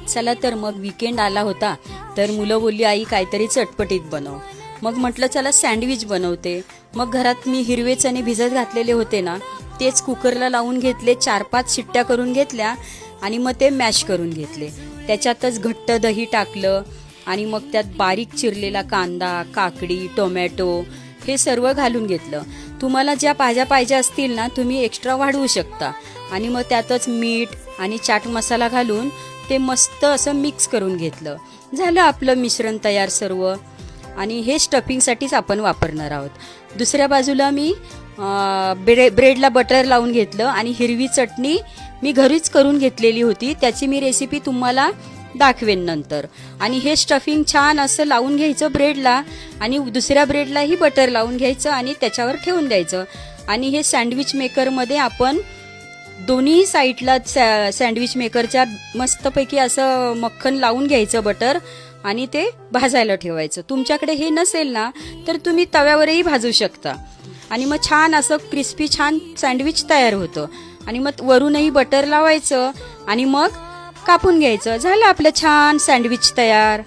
चला तर मग वीकेंड आला होता, तर मुलं बोलली आई काहीतरी चटपटीत बनव. मग म्हटलं चला सँडविच बनवते. मग घरात मी हिरवे चणे भिजत घातलेले होते ना, तेच कुकरला लावून घेतले, 4-5 शिट्ट्या करून घेतल्या आणि मग ते मॅश करून घेतले. त्याच्यातच घट्ट दही टाकलं आणि मग त्यात बारीक चिरलेला कांदा, काकडी, टोमॅटो हे सर्व घालून घेतलं. तुम्हाला ज्या भाज्या पाहिजे असतील ना तुम्ही एक्स्ट्रा वाढवू शकता. आणि मग त्यातच मीठ आणि चाट मसाला घालून ते मस्त असं मिक्स करून घेतलं. झालं आपलं मिश्रण तयार सर्व. आणि हे स्टफिंगसाठीच आपण वापरणार आहोत. दुसऱ्या बाजूला मी ब्रेडला बटर लावून घेतलं आणि हिरवी चटणी मी घरीच करून घेतलेली होती, त्याची मी रेसिपी तुम्हाला दाखवेन नंतर. आणि हे स्टफिंग छान असं लावून घ्यायचं ब्रेडला आणि दुसऱ्या ब्रेडलाही बटर लावून घ्यायचं आणि त्याच्यावर ठेवून द्यायचं. आणि हे सँडविच मेकरमध्ये आपण दोन्ही साईडला सँडविच मेकरच्या मस्तपैकी असं मक्खन लावून घ्यायचं बटर आणि ते भाजायला ठेवायचं. तुमच्याकडे हे नसेल ना तर तुम्ही तव्यावरही भाजू शकता. आणि मग छान असं क्रिस्पी छान सँडविच तयार होतं. आणि मग वरूनही बटर लावायचं आणि मग कापून घ्यायचं. झालं आपलं छान सँडविच तयार.